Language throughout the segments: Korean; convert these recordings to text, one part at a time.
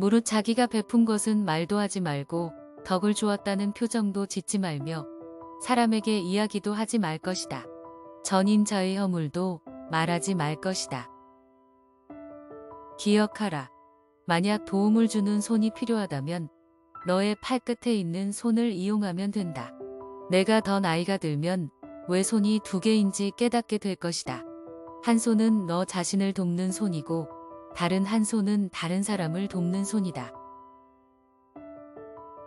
무릇 자기가 베푼 것은 말도 하지 말고 덕을 주었다는 표정도 짓지 말며 사람에게 이야기도 하지 말 것이다. 전임자의 허물도 말하지 말 것이다. 기억하라. 만약 도움을 주는 손이 필요하다면 너의 팔끝에 있는 손을 이용하면 된다. 내가 더 나이가 들면 왜 손이 두 개인지 깨닫게 될 것이다. 한 손은 너 자신을 돕는 손이고 다른 한 손은 다른 사람을 돕는 손이다.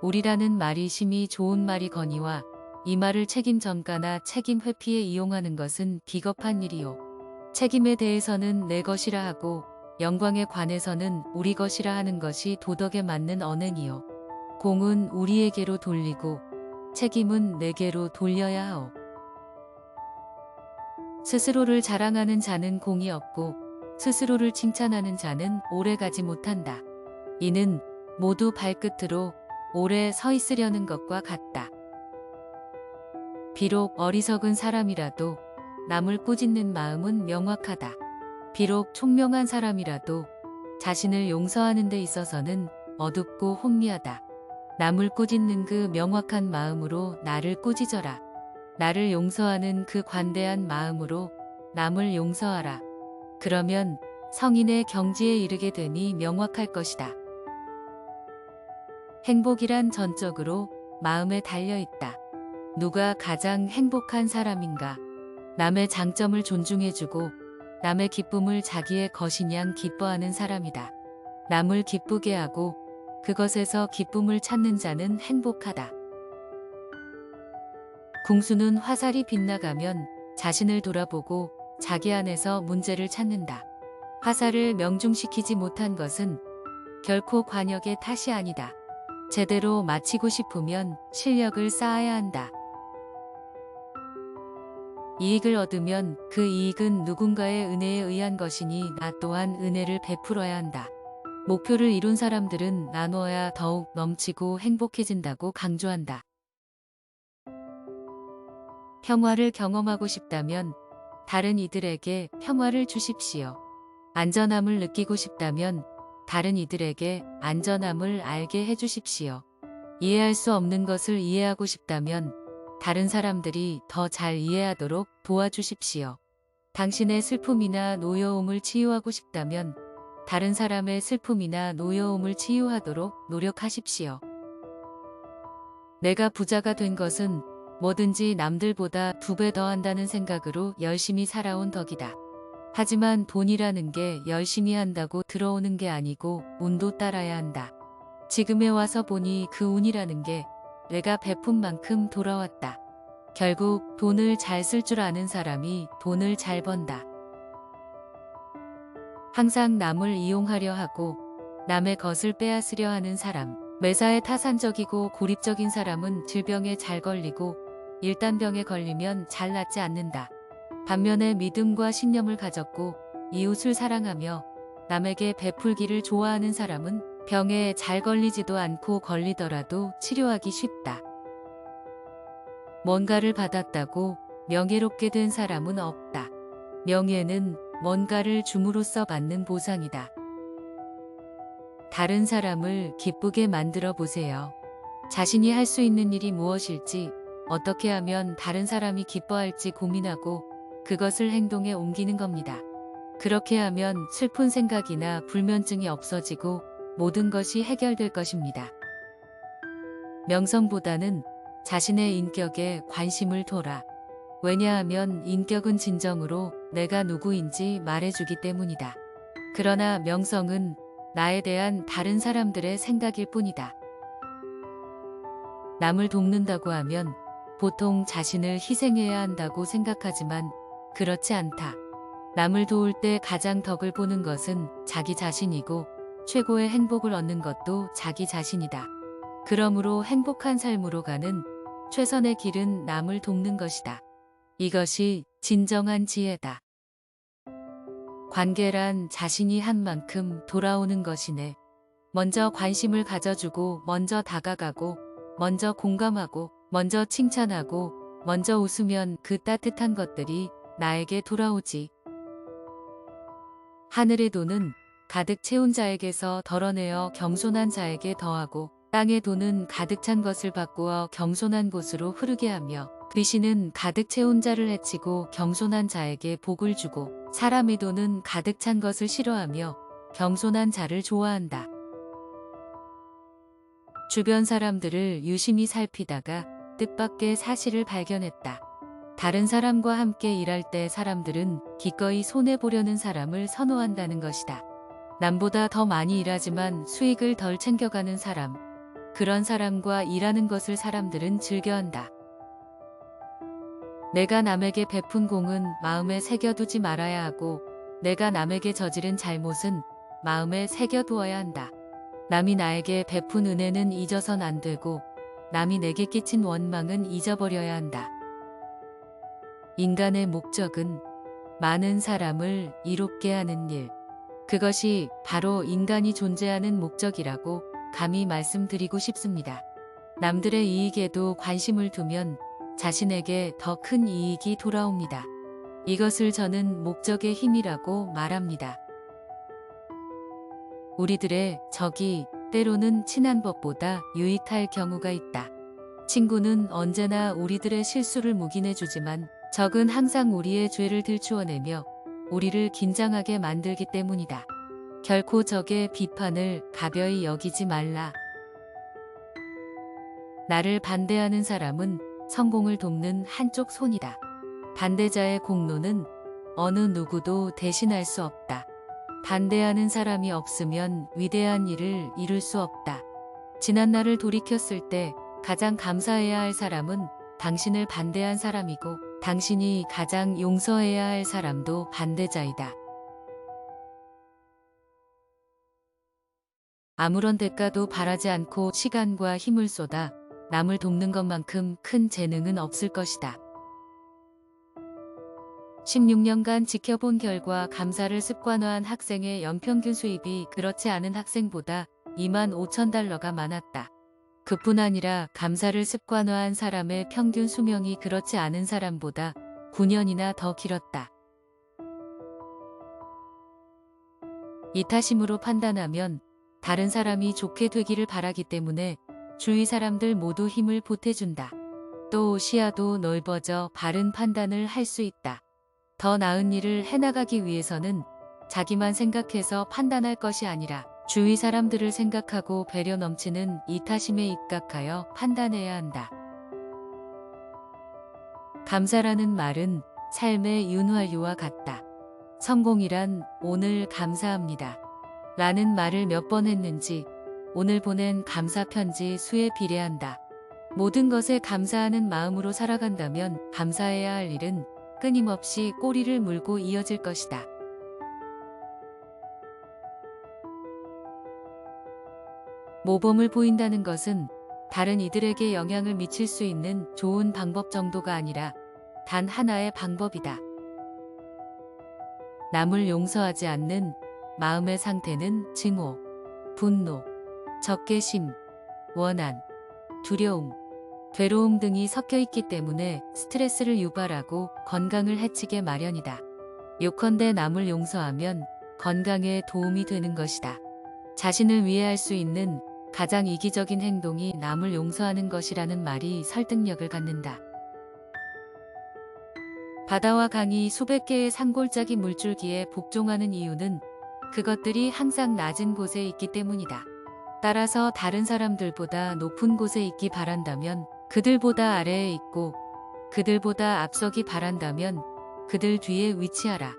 우리라는 말이 심히 좋은 말이거니와 이 말을 책임 전가나 책임 회피에 이용하는 것은 비겁한 일이요. 책임에 대해서는 내 것이라 하고 영광에 관해서는 우리 것이라 하는 것이 도덕에 맞는 언행이요. 공은 우리에게로 돌리고 책임은 내게로 돌려야 하오. 스스로를 자랑하는 자는 공이 없고 스스로를 칭찬하는 자는 오래가지 못한다. 이는 모두 발끝으로 오래 서 있으려는 것과 같다. 비록 어리석은 사람이라도 남을 꾸짖는 마음은 명확하다. 비록 총명한 사람이라도 자신을 용서하는 데 있어서는 어둡고 혼미하다. 남을 꾸짖는 그 명확한 마음으로 나를 꾸짖어라. 나를 용서하는 그 관대한 마음으로 남을 용서하라. 그러면 성인의 경지에 이르게 되니 명확할 것이다. 행복이란 전적으로 마음에 달려 있다. 누가 가장 행복한 사람인가? 남의 장점을 존중해주고 남의 기쁨을 자기의 것인 양 기뻐하는 사람이다. 남을 기쁘게 하고 그것에서 기쁨을 찾는 자는 행복하다. 궁수는 화살이 빗나가면 자신을 돌아보고 자기 안에서 문제를 찾는다. 화살을 명중시키지 못한 것은 결코 관역의 탓이 아니다. 제대로 마치고 싶으면 실력을 쌓아야 한다. 이익을 얻으면 그 이익은 누군가의 은혜에 의한 것이니 나 또한 은혜를 베풀어야 한다. 목표를 이룬 사람들은 나눠야 더욱 넘치고 행복해진다고 강조한다. 평화를 경험하고 싶다면 다른 이들에게 평화를 주십시오. 안전함을 느끼고 싶다면 다른 이들에게 안전함을 알게 해주십시오. 이해할 수 없는 것을 이해하고 싶다면 다른 사람들이 더 잘 이해하도록 도와주십시오. 당신의 슬픔이나 노여움을 치유하고 싶다면 다른 사람의 슬픔이나 노여움을 치유하도록 노력하십시오. 내가 부자가 된 것은 뭐든지 남들보다 2배 더 한다는 생각으로 열심히 살아온 덕이다. 하지만 돈이라는 게 열심히 한다고 들어오는 게 아니고 운도 따라야 한다. 지금에 와서 보니 그 운이라는 게 내가 베푼 만큼 돌아왔다. 결국 돈을 잘 쓸 줄 아는 사람이 돈을 잘 번다. 항상 남을 이용하려 하고 남의 것을 빼앗으려 하는 사람, 매사에 타산적이고 고립적인 사람은 질병에 잘 걸리고 일단병에 걸리면 잘 낫지 않는다. 반면에 믿음과 신념을 가졌고 이웃을 사랑하며 남에게 베풀기를 좋아하는 사람은 병에 잘 걸리지도 않고 걸리더라도 치료하기 쉽다. 뭔가를 받았다고 명예롭게 된 사람은 없다. 명예는 뭔가를 줌으로써 받는 보상이다. 다른 사람을 기쁘게 만들어 보세요. 자신이 할 수 있는 일이 무엇일지, 어떻게 하면 다른 사람이 기뻐할지 고민하고 그것을 행동에 옮기는 겁니다. 그렇게 하면 슬픈 생각이나 불면증이 없어지고 모든 것이 해결될 것입니다. 명성보다는 자신의 인격에 관심을 둬라. 왜냐하면 인격은 진정으로 내가 누구인지 말해주기 때문이다. 그러나 명성은 나에 대한 다른 사람들의 생각일 뿐이다. 남을 돕는다고 하면 보통 자신을 희생해야 한다고 생각하지만 그렇지 않다. 남을 도울 때 가장 덕을 보는 것은 자기 자신이고 최고의 행복을 얻는 것도 자기 자신이다. 그러므로 행복한 삶으로 가는 최선의 길은 남을 돕는 것이다. 이것이 진정한 지혜다. 관계란 자신이 한 만큼 돌아오는 것이네. 먼저 관심을 가져주고 먼저 다가가고 먼저 공감하고 먼저 칭찬하고 먼저 웃으면 그 따뜻한 것들이 나에게 돌아오지. 하늘의 돈은 가득 채운 자에게서 덜어내어 겸손한 자에게 더하고 땅의 돈은 가득 찬 것을 바꾸어 겸손한 곳으로 흐르게 하며 귀신은 가득 채운 자를 해치고 겸손한 자에게 복을 주고 사람의 돈은 가득 찬 것을 싫어하며 겸손한 자를 좋아한다. 주변 사람들을 유심히 살피다가 뜻밖의 사실을 발견했다. 다른 사람과 함께 일할 때 사람들은 기꺼이 손해보려는 사람을 선호한다는 것이다. 남보다 더 많이 일하지만 수익을 덜 챙겨가는 사람. 그런 사람과 일하는 것을 사람들은 즐겨한다. 내가 남에게 베푼 공은 마음에 새겨두지 말아야 하고 내가 남에게 저지른 잘못은 마음에 새겨두어야 한다. 남이 나에게 베푼 은혜는 잊어선 안 되고 남이 내게 끼친 원망은 잊어버려야 한다. 인간의 목적은 많은 사람을 이롭게 하는 일. 그것이 바로 인간이 존재하는 목적이라고 감히 말씀드리고 싶습니다. 남들의 이익에도 관심을 두면 자신에게 더 큰 이익이 돌아옵니다. 이것을 저는 목적의 힘이라고 말합니다. 우리들의 적이 때로는 친한 법보다 유익할 경우가 있다. 친구는 언제나 우리들의 실수를 묵인해주지만 적은 항상 우리의 죄를 들추어내며 우리를 긴장하게 만들기 때문이다. 결코 적의 비판을 가벼이 여기지 말라. 나를 반대하는 사람은 성공을 돕는 한쪽 손이다. 반대자의 공로는 어느 누구도 대신할 수 없다. 반대하는 사람이 없으면 위대한 일을 이룰 수 없다. 지난 날을 돌이켰을 때 가장 감사해야 할 사람은 당신을 반대한 사람이고 당신이 가장 용서해야 할 사람도 반대자이다. 아무런 대가도 바라지 않고 시간과 힘을 쏟아 남을 돕는 것만큼 큰 재능은 없을 것이다. 16년간 지켜본 결과 감사를 습관화한 학생의 연평균 수입이 그렇지 않은 학생보다 25,000달러가 많았다. 그뿐 아니라 감사를 습관화한 사람의 평균 수명이 그렇지 않은 사람보다 9년이나 더 길었다. 이타심으로 판단하면 다른 사람이 좋게 되기를 바라기 때문에 주위 사람들 모두 힘을 보태준다. 또 시야도 넓어져 바른 판단을 할 수 있다. 더 나은 일을 해나가기 위해서는 자기만 생각해서 판단할 것이 아니라 주위 사람들을 생각하고 배려 넘치는 이타심에 입각하여 판단해야 한다. 감사라는 말은 삶의 윤활유와 같다. 성공이란 오늘 감사합니다. 라는 말을 몇 번 했는지 오늘 보낸 감사 편지 수에 비례한다. 모든 것에 감사하는 마음으로 살아간다면 감사해야 할 일은 끊임없이 꼬리를 물고 이어질 것이다. 모범을 보인다는 것은 다른 이들에게 영향을 미칠 수 있는 좋은 방법 정도가 아니라 단 하나의 방법이다. 남을 용서하지 않는 마음의 상태는 증오, 분노, 적개심, 원한, 두려움, 괴로움 등이 섞여 있기 때문에 스트레스를 유발하고 건강을 해치게 마련이다. 요컨대 남을 용서하면 건강에 도움이 되는 것이다. 자신을 위해 할 수 있는 가장 이기적인 행동이 남을 용서하는 것이라는 말이 설득력을 갖는다. 바다와 강이 수백 개의 산골짜기 물줄기에 복종하는 이유는 그것들이 항상 낮은 곳에 있기 때문이다. 따라서 다른 사람들보다 높은 곳에 있기 바란다면 그들보다 아래에 있고 그들보다 앞서기 바란다면 그들 뒤에 위치하라.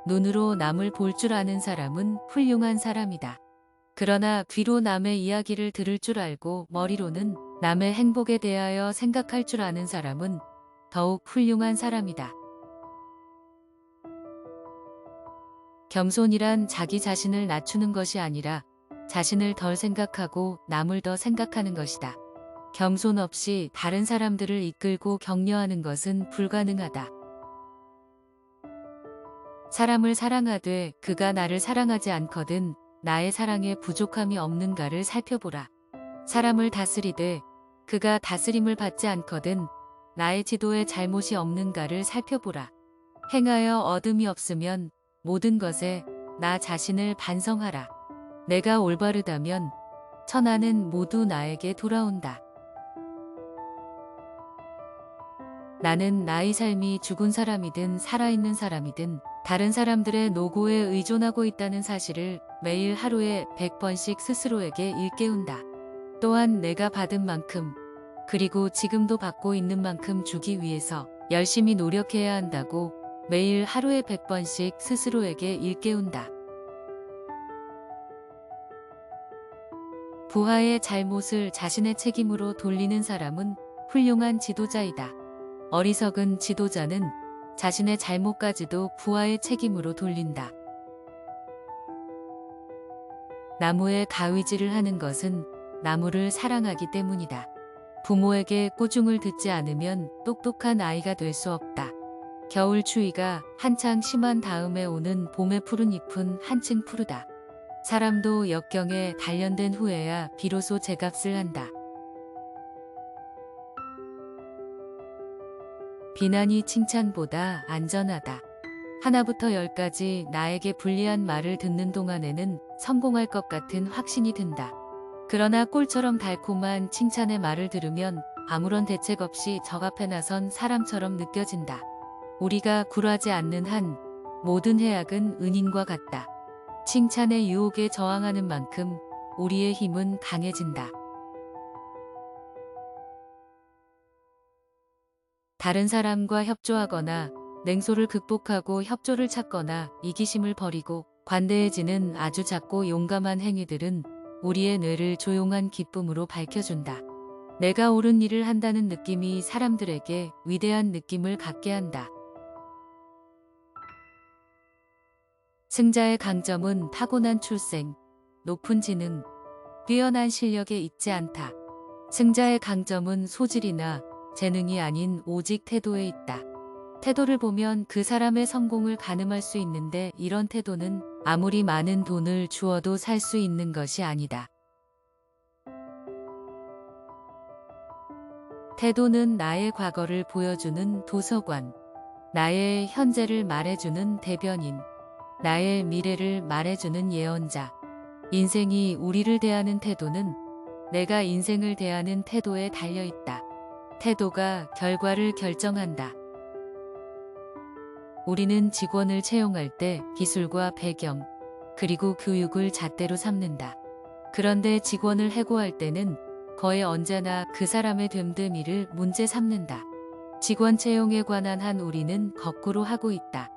눈으로 남을 볼 줄 아는 사람은 훌륭한 사람이다. 그러나 귀로 남의 이야기를 들을 줄 알고 머리로는 남의 행복에 대하여 생각할 줄 아는 사람은 더욱 훌륭한 사람이다. 겸손이란 자기 자신을 낮추는 것이 아니라 자신을 덜 생각하고 남을 더 생각하는 것이다. 겸손 없이 다른 사람들을 이끌고 격려하는 것은 불가능하다. 사람을 사랑하되 그가 나를 사랑하지 않거든 나의 사랑에 부족함이 없는가를 살펴보라. 사람을 다스리되 그가 다스림을 받지 않거든 나의 지도에 잘못이 없는가를 살펴보라. 행하여 얻음이 없으면 모든 것에 나 자신을 반성하라. 내가 올바르다면 천하는 모두 나에게 돌아온다. 나는 나의 삶이 죽은 사람이든 살아있는 사람이든 다른 사람들의 노고에 의존하고 있다는 사실을 매일 하루에 100번씩 스스로에게 일깨운다. 또한 내가 받은 만큼, 그리고 지금도 받고 있는 만큼 주기 위해서 열심히 노력해야 한다고 매일 하루에 100번씩 스스로에게 일깨운다. 부하의 잘못을 자신의 책임으로 돌리는 사람은 훌륭한 지도자이다. 어리석은 지도자는 자신의 잘못까지도 부하의 책임으로 돌린다. 나무에 가위질을 하는 것은 나무를 사랑하기 때문이다. 부모에게 꾸중을 듣지 않으면 똑똑한 아이가 될 수 없다. 겨울 추위가 한창 심한 다음에 오는 봄의 푸른 잎은 한층 푸르다. 사람도 역경에 단련된 후에야 비로소 제값을 한다. 비난이 칭찬보다 안전하다. 하나부터 열까지 나에게 불리한 말을 듣는 동안에는 성공할 것 같은 확신이 든다. 그러나 꿀처럼 달콤한 칭찬의 말을 들으면 아무런 대책 없이 적 앞에 나선 사람처럼 느껴진다. 우리가 굴하지 않는 한 모든 해악은 은인과 같다. 칭찬의 유혹에 저항하는 만큼 우리의 힘은 강해진다. 다른 사람과 협조하거나 냉소를 극복하고 협조를 찾거나 이기심을 버리고 관대해지는 아주 작고 용감한 행위들은 우리의 뇌를 조용한 기쁨으로 밝혀준다. 내가 옳은 일을 한다는 느낌이 사람들에게 위대한 느낌을 갖게 한다. 승자의 강점은 타고난 출생, 높은 지능, 뛰어난 실력에 있지 않다. 승자의 강점은 소질이나 재능이 아닌 오직 태도에 있다. 태도를 보면 그 사람의 성공을 가늠할 수 있는데 이런 태도는 아무리 많은 돈을 주어도 살 수 있는 것이 아니다. 태도는 나의 과거를 보여주는 도서관, 나의 현재를 말해주는 대변인, 나의 미래를 말해주는 예언자. 인생이 우리를 대하는 태도는 내가 인생을 대하는 태도에 달려있다. 태도가 결과를 결정한다. 우리는 직원을 채용할 때 기술과 배경, 그리고 교육을 잣대로 삼는다. 그런데 직원을 해고할 때는 거의 언제나 그 사람의 됨됨이를 문제 삼는다. 직원 채용에 관한 한 우리는 거꾸로 하고 있다.